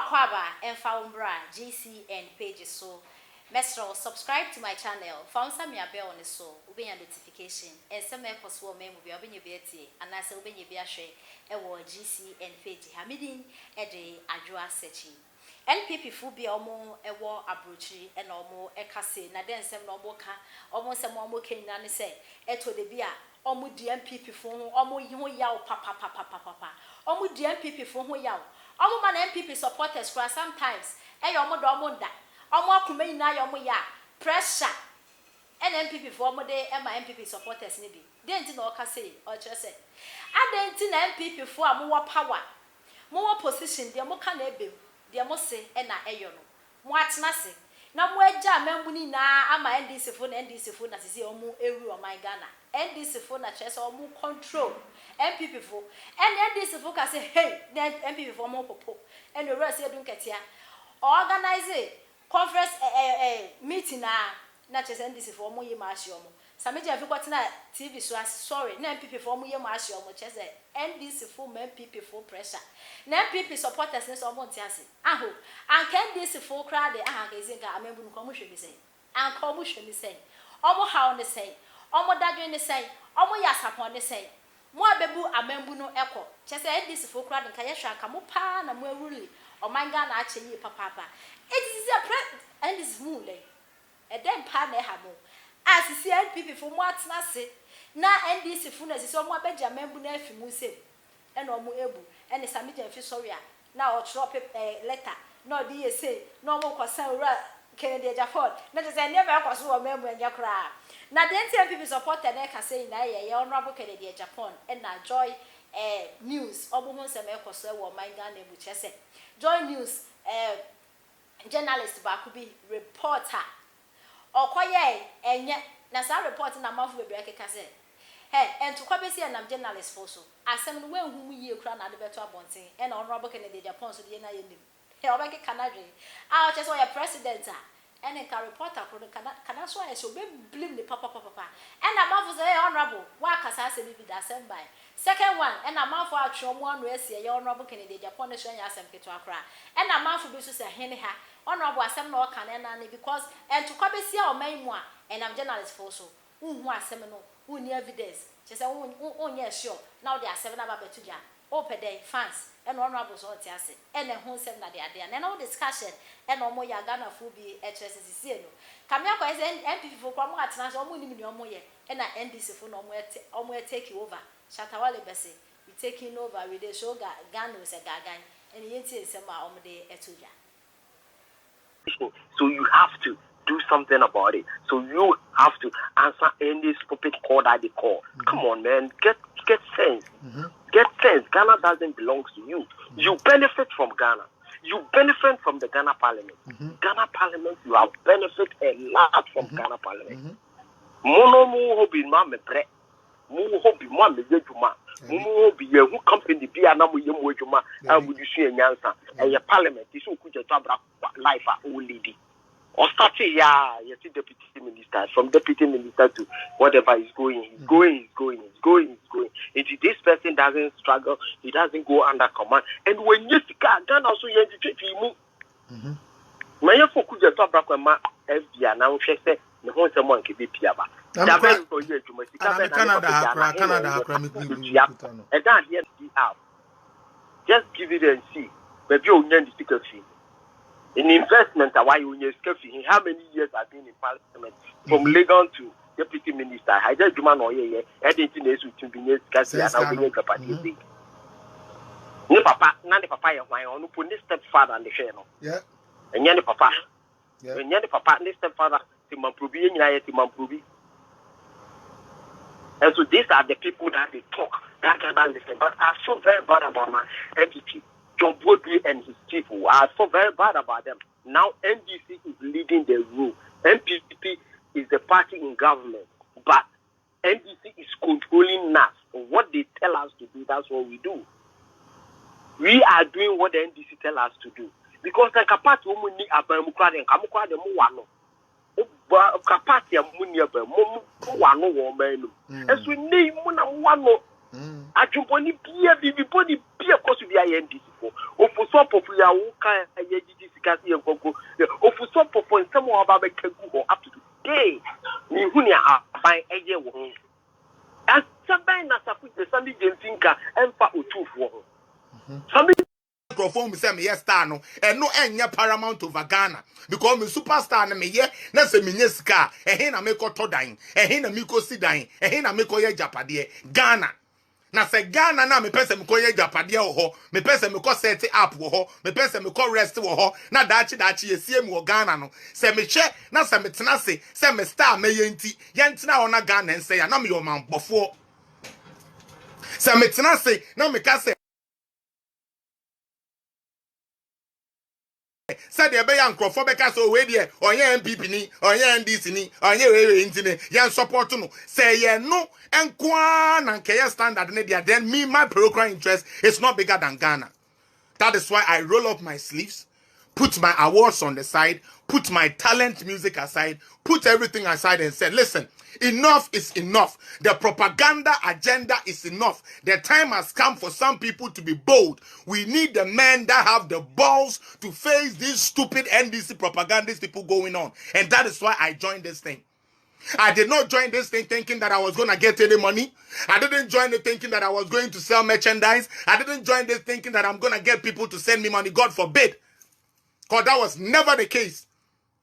Wakwaba and Faumbra GCN pages so. Mestro, subscribe to my channel. Found some your bell on the soul, obey a notification, and some airports will be open your beauty, and I say obey your beashe, a word GCN page, Hamidin, a day, Adjoa Sechi. NPP fu be almost a war abrochi and almost a casse, na then some no boca, almost a more king than say, eto de bia, almost the NPP for almost you yaw papa, almost the NPP for who yaw. Almost man NPP supporters for sometimes, a almost that. Omo kume ina yomo ya pressure NPP for mo de my NPP supporters ni bi dey nti na o ka say o kire say ade nti na NPP for am wo power mo wo position de mo ka na ebem de mo se e na eyo no mo atena se na mo agya amambu ni na ama NDC for na sisi omo ewu o my Ghana NDC for na kire say omo control NPP for NDC for ka say hey NPP for mo popo and the rest edun ketia organize conference meeting na chese ndisi for mo ye maashi omo sameje afi kwatina TV so sorry na MPP for mo ye maashi omo chese NDC for MPP for pressure na MPP supporters ne so omo ntiase aho anka NDC for crowd aha ka ezinka amembu nko mo hwe bi sei anka omo hwe mi sei omo hawo ne sei omo dadwe ne sei omo ya sapon ne sei mo abebu amembu no eko chese NDC for crowd nka ye hwa aka mo pa na mo awuli o manga na ache yi papa it is a pre and this moon a dem pa na ha mo as see NPP for mo atena se na NDC fu na sisi o mo abeja membu na afi mu sem e na o mo ebu e ne sameja fi sorry a na o drop letter na o di say na o mo kwasan ura Kennedy Japan na je say never kwaso o membu enja kra na the NPP supporter na ka say na ye honorable Kennedy Japan e na joy news obo ho se me kwaso e wo manga na ebu chese joy news journalist ba could be reporter okoye enye na sa report na mafu be breke ka say hey and to kwabesi na journalist for so asem no wen hu yie kra na de beto abonten e na honorable Kennedy Japan so de na ye nim hey obeke kanadwe ah che so your president and a reporter can so I so be blame the papa and a mafu say honorable wa kasa se bi da sem by second one and a mafu atwo mo anu ese ye honorable Kennedy Japan so nya asem keto akra and a mafu bi so say hene ha honorable asem na o kan na because and to kwabesi a o man mu a and I'm journalist for so hu asem no hu ni evidence che say hu nya sure now they are 7 about betuja open day fans and honorable so tiase and a hu sem na they are there and no discussion and no more ya Ghana fu bi HSCC no kamia kwa say NPP for kwa mo atena so mo ni mi omo ye and na NDC for no omo take over Shatawale bese we taking over we dey show Ghana we say gagan and yenti sem a omo dey etuja. So you have to do something about it. So you have to answer any stupid call that they call. Come on, man. Get sense. Get sense. Ghana doesn't belong to you. You benefit from Ghana. You benefit from the Ghana Parliament. Ghana Parliament, you have benefit a lot from Ghana Parliament. Mono mu hobi ma me bre. Mu hobi ma me yejuma. Mu hobi ye who company bi ana mu yemu ejuma. And would you see a nyansa? And your Parliament is who could just life a old lady. Or starting, you see deputy minister, from deputy minister to whatever is going. If this person doesn't struggle, he doesn't go under command. And when you see Ghana also you treat him. My focus just talk about my FBI now. She said, "The whole someone can be piaba." Just give it and see. Maybe you'll need the speaker fee. In investment, why you need how many years I've been in Parliament from Legon to deputy minister? I just demand or yeah, anything else with be near Cassie and I'll be capacity. No papa, none of papa, my own put this stepfather on the channel. Yeah, and yanny papa. And yanny papa, this stepfather, Timampubi, and I Timampubi. And so these are the people that they talk, that can understand. But I feel very bad about my entity. John Woodley and his people are so very bad about them. Now NDC is leading the rule. NPP is the party in government, but NDC is controlling us. What they tell us to do, that's what we do. We are doing what the NDC tell us to do. Because like a party woman need a Bamukra and Kamukra the Muano. Kapati a Munia Bamano woman. As we name Muna Wano. Ajumponi Pia, Bibiponi Pia, course to be INDC for. Ofu so popular, Wuka, Yajiji, Sikasi, and Coco. Ofu so popular, some of our Kagu up to today. Nihunia, by a year. As somebody Nasafu, the Sunday Jentinka, and Fa Utu for. Somebody. Microphone me say me yes star no and no enya paramount over Ghana because me superstar na me ye na se me nyesika ehe na me ko todan ehe na me ko sidan ehe na me ko ye japade Ghana na se Ghana na me pese me ko ye japade wo ho me pese me ko set up wo ho me pese me ko rest wo ho na dachi ye sie me wo Ghana no se me hwe na se me tena se me star me ye nti ye ntena wo na Ghana nse ya na me yo man bofo se me tena se na me ka se said the bay and crofobeka so we there on your NPP ni on your NDC ni on your intine yan support no say ye no enkwa na nkeye standard ne there then me my program interest is not bigger than Ghana. That is why I roll up my sleeves, put my awards on the side, put my talent music aside, put everything aside and said, listen, enough is enough. The propaganda agenda is enough. The time has come for some people to be bold. We need the men that have the balls to face these stupid NDC propagandist people going on. And that is why I joined this thing. I did not join this thing thinking that I was going to get any money. I didn't join it thinking that I was going to sell merchandise. I didn't join this thinking that I'm going to get people to send me money. God forbid. Because that was never the case.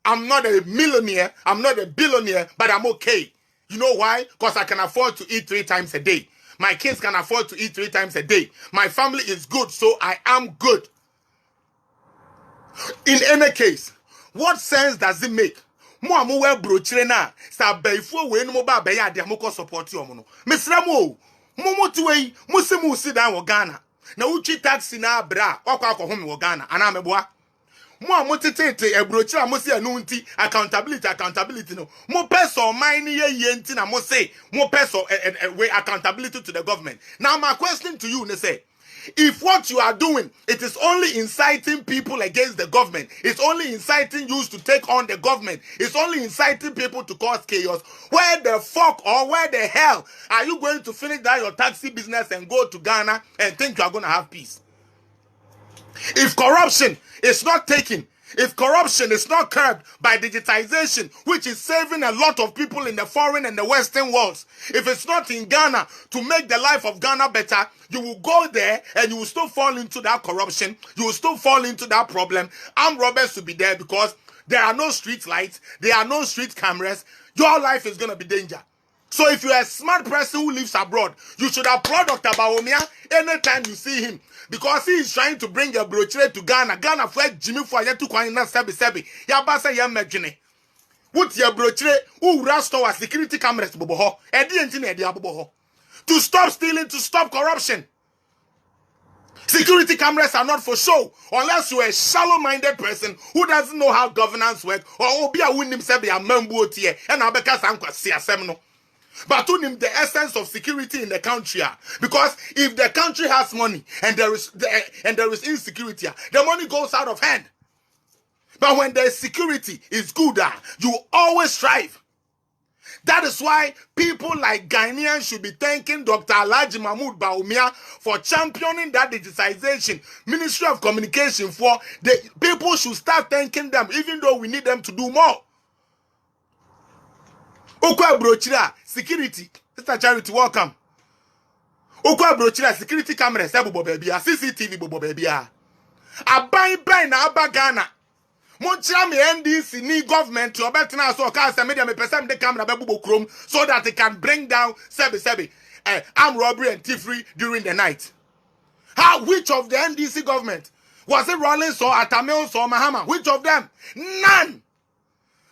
I'm not a millionaire. I'm not a billionaire, but I'm okay. You know why? Because I can afford to eat 3 times a day. My kids can afford to eat 3 times a day. My family is good, so I am good. In any case, what sense does it make? Mo amu we brochire na sa baifo we no ba ba ya de mo ko support yo mo no mesra mo tu we mo se mo si dan wo Ghana na uchi taxi na bra okwa akọ ho me wo Ghana ana meboa mo amu tetete e brochire mo se anu nti accountability no mo person man ni ye nti na mo say mo person we accountability to the government. Now my question to you ne say, if what you are doing, it is only inciting people against the government, it's only inciting you to take on the government, it's only inciting people to cause chaos, where the fuck or where the hell are you going to finish that your taxi business and go to Ghana and think you are going to have peace? If corruption is not taken, if corruption is not curbed by digitization, which is saving a lot of people in the foreign and the western worlds, if it's not in Ghana to make the life of Ghana better, you will go there and you will still fall into that corruption, you will still fall into that problem. Armed robbers will be there because there are no street lights, there are no street cameras. Your life is going to be danger. So if you're a smart person who lives abroad, you should applaud Dr. Bawumia anytime you see him. Because he is trying to bring a brochure to Ghana. Ghana for Jimmy for yetu kwa ina sebi. Ya basa ya mejine. What your brochure, who rastro was security cameras boboho. Edi entine edi aboboho. To stop stealing, to stop corruption. Security cameras are not for show. Unless you're a shallow-minded person who doesn't know how governance works. Or obi a win himself a membu otie. And abeka sankwa siyasem no. But to him, the essence of security in the country, because if the country has money and there is insecurity, the money goes out of hand. But when the security is good, you always strive. That is why people like Ghanaians should be thanking Dr. Alhaji Mahmoud Bawumia for championing that digitization. Ministry of Communication for the people should start thanking them, even though we need them to do more. Okwa brochira security. Sister Charity, welcome. Okwa brochira security cameras bobo baby, CCTV bobo baby. Abai na aba Ghana. Monchira me NDC ni government to obetna so ka say media me person the camera be bobo chrome so that it can bring down sebi armed robbery and thievery during the night. How which of the NDC government was it Rawlings or Atamils or Mahama? Which of them? None.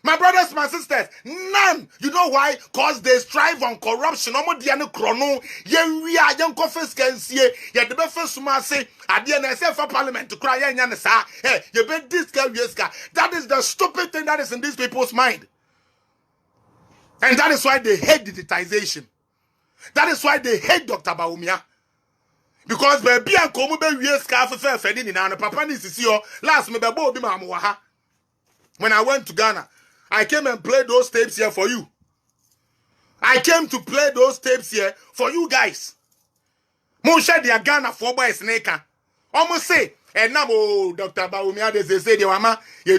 My brothers, my sisters, none. You know why? Because they strive on corruption. Omo diane krono, yen we are young coffees can see. Yet the first man say, at the NSF for parliament to cry yan sa. Hey, you bet this guy, yes, guy. That is the stupid thing that is in these people's mind. And that is why they hate digitization. That is why they hate Dr. Bawumia. Because baby and komu be yes scarf for fending in an papa ni see last me be bo bi ma. When I went to Ghana, I came and played those tapes here for you. I came to play those tapes here for you guys. Mo share their Ghana for boys neka. Almost say, and now Dr. Baumia they say they wama ye